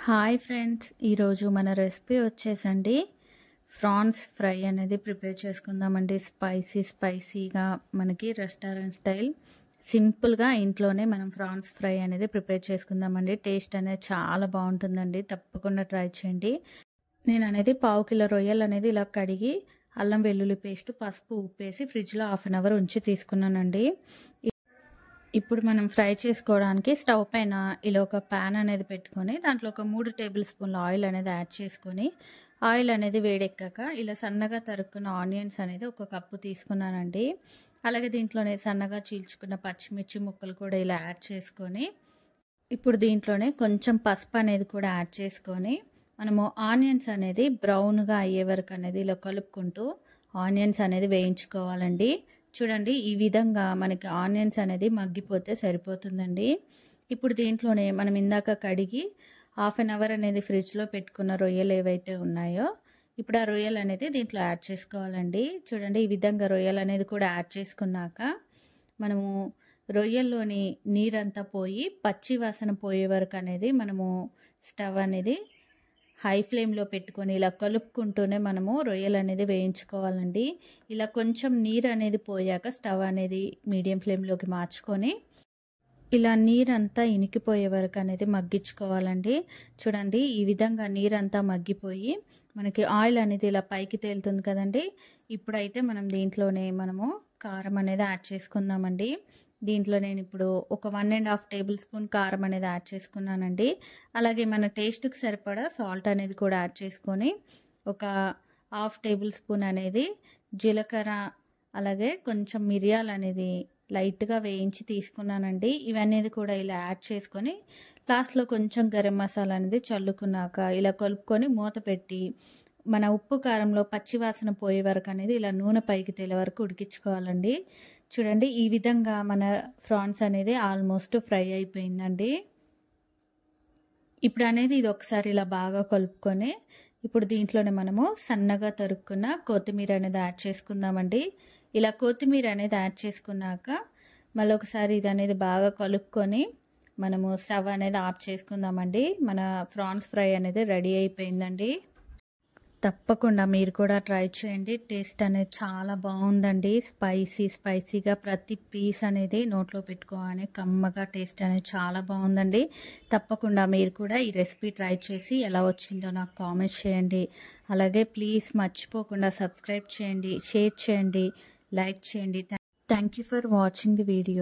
Hi friends, ఈరోజు మన recipe వచ్చేసండి ఫ్రాన్స్ ఫ్రై అనేది ప్రిపేర్ చేసుకుందామండి. స్పైసీగా మనకి రెస్టారెంట్ స్టైల్ సింపుల్గా ఇంట్లోనే మనం ఫ్రాన్స్ ఫ్రై అనేది ప్రిపేర్ చేసుకుందామండి. టేస్ట్ అనేది చాలా బాగుంటుందండి, తప్పకుండా ట్రై చేయండి. నేను అనేది 1/2 కిలో రొయ్యలు అనేది ఇలా కడిగి అల్లం వెల్లుల్లి పేస్ట్, పసుపు, ఉప్పు వేసి ఫ్రిడ్జ్లో 1/2 అవర్ ఉంచి తీసుకున్నానండి. ఇప్పుడు మనం ఫ్రై చేసుకోవడానికి స్టవ్ పైన ఇలా ఒక ప్యాన్ అనేది పెట్టుకొని దాంట్లో ఒక 3 టేబుల్ స్పూన్ల ఆయిల్ అనేది యాడ్ చేసుకొని ఆయిల్ అనేది వేడెక్కాక ఇలా సన్నగా తరుక్కున్న ఆనియన్స్ అనేది ఒక కప్పు తీసుకున్నానండి. అలాగే దీంట్లోనే సన్నగా చీల్చుకున్న పచ్చిమిర్చి ముక్కలు కూడా ఇలా యాడ్ చేసుకొని ఇప్పుడు దీంట్లోనే కొంచెం పసుపు అనేది కూడా యాడ్ చేసుకొని మనము ఆనియన్స్ అనేది బ్రౌన్గా అయ్యే వరకు అనేది ఇలా కలుపుకుంటూ ఆనియన్స్ అనేది వేయించుకోవాలండి. చూడండి, ఈ విధంగా మనకి ఆనియన్స్ అనేది మగ్గిపోతే సరిపోతుందండి. ఇప్పుడు దీంట్లోనే మనం ఇందాక కడిగి 1/2 అవర్ అనేది ఫ్రిడ్జ్లో పెట్టుకున్న రొయ్యలు ఏవైతే ఉన్నాయో ఇప్పుడు ఆ రొయ్యలు అనేది దీంట్లో యాడ్ చేసుకోవాలండి. చూడండి, ఈ విధంగా రొయ్యలు అనేది కూడా యాడ్ చేసుకున్నాక మనము రొయ్యల్లోని నీరంతా పోయి పచ్చి వాసన పోయే వరకు అనేది మనము స్టవ్ అనేది హై ఫ్లేమ్లో పెట్టుకొని ఇలా కలుపుకుంటూనే మనము రొయ్యలు అనేది వేయించుకోవాలండి. ఇలా కొంచెం నీరు అనేది పోయాక స్టవ్ అనేది మీడియం ఫ్లేమ్లోకి మార్చుకొని ఇలా నీరంతా ఇనికిపోయే వరకు అనేది మగ్గించుకోవాలండి. చూడండి, ఈ విధంగా నీరంతా మగ్గిపోయి మనకి ఆయిల్ అనేది ఇలా పైకి తేలుతుంది కదండి. ఇప్పుడైతే మనం దీంట్లోనే మనము కారం అనేది యాడ్ చేసుకుందామండి. దీంట్లో నేను ఇప్పుడు ఒక 1.5 టేబుల్ స్పూన్ కారం అనేది యాడ్ చేసుకున్నానండి. అలాగే మన టేస్ట్కి సరిపడా సాల్ట్ అనేది కూడా యాడ్ చేసుకొని ఒక 1/2 టేబుల్ స్పూన్ అనేది జీలకర్ర అలాగే కొంచెం మిరియాలు అనేది లైట్గా వేయించి తీసుకున్నానండి. ఇవన్నీ కూడా ఇలా యాడ్ చేసుకొని లాస్ట్లో కొంచెం గరం మసాలా అనేది చల్లుకున్నాక ఇలా కలుపుకొని మూత పెట్టి మన ఉప్పు కారంలో పచ్చివాసన పోయే వరకు అనేది ఇలా నూనె పైకి తేలే వరకు ఉడికించుకోవాలండి. చూడండి, ఈ విధంగా మన ఫ్రాన్స్ అనేది ఆల్మోస్ట్ ఫ్రై అయిపోయిందండి. ఇప్పుడు అనేది ఇది ఒకసారి ఇలా బాగా కలుపుకొని ఇప్పుడు దీంట్లోనే మనము సన్నగా తరుక్కున్న కొత్తిమీర అనేది యాడ్ చేసుకుందామండి. ఇలా కొత్తిమీర అనేది యాడ్ చేసుకున్నాక మళ్ళీ ఒకసారి ఇది అనేది బాగా కలుపుకొని మనము స్టవ్ అనేది ఆఫ్ చేసుకుందామండి. మన ఫ్రాన్స్ ఫ్రై అనేది రెడీ అయిపోయిందండి. తప్పకుండా మీరు కూడా ట్రై చేయండి. టేస్ట్ అనేది చాలా బాగుందండి. స్పైసీగా ప్రతి పీస్ అనేది నోట్లో పెట్టుకోగానే కమ్మగా టేస్ట్ అనేది చాలా బాగుందండి. తప్పకుండా మీరు కూడా ఈ రెసిపీ ట్రై చేసి ఎలా వచ్చిందో నాకు కామెంట్ చేయండి. అలాగే ప్లీజ్ మర్చిపోకుండా సబ్స్క్రైబ్ చేయండి, షేర్ చేయండి, లైక్ చేయండి. Thank you for watching the video.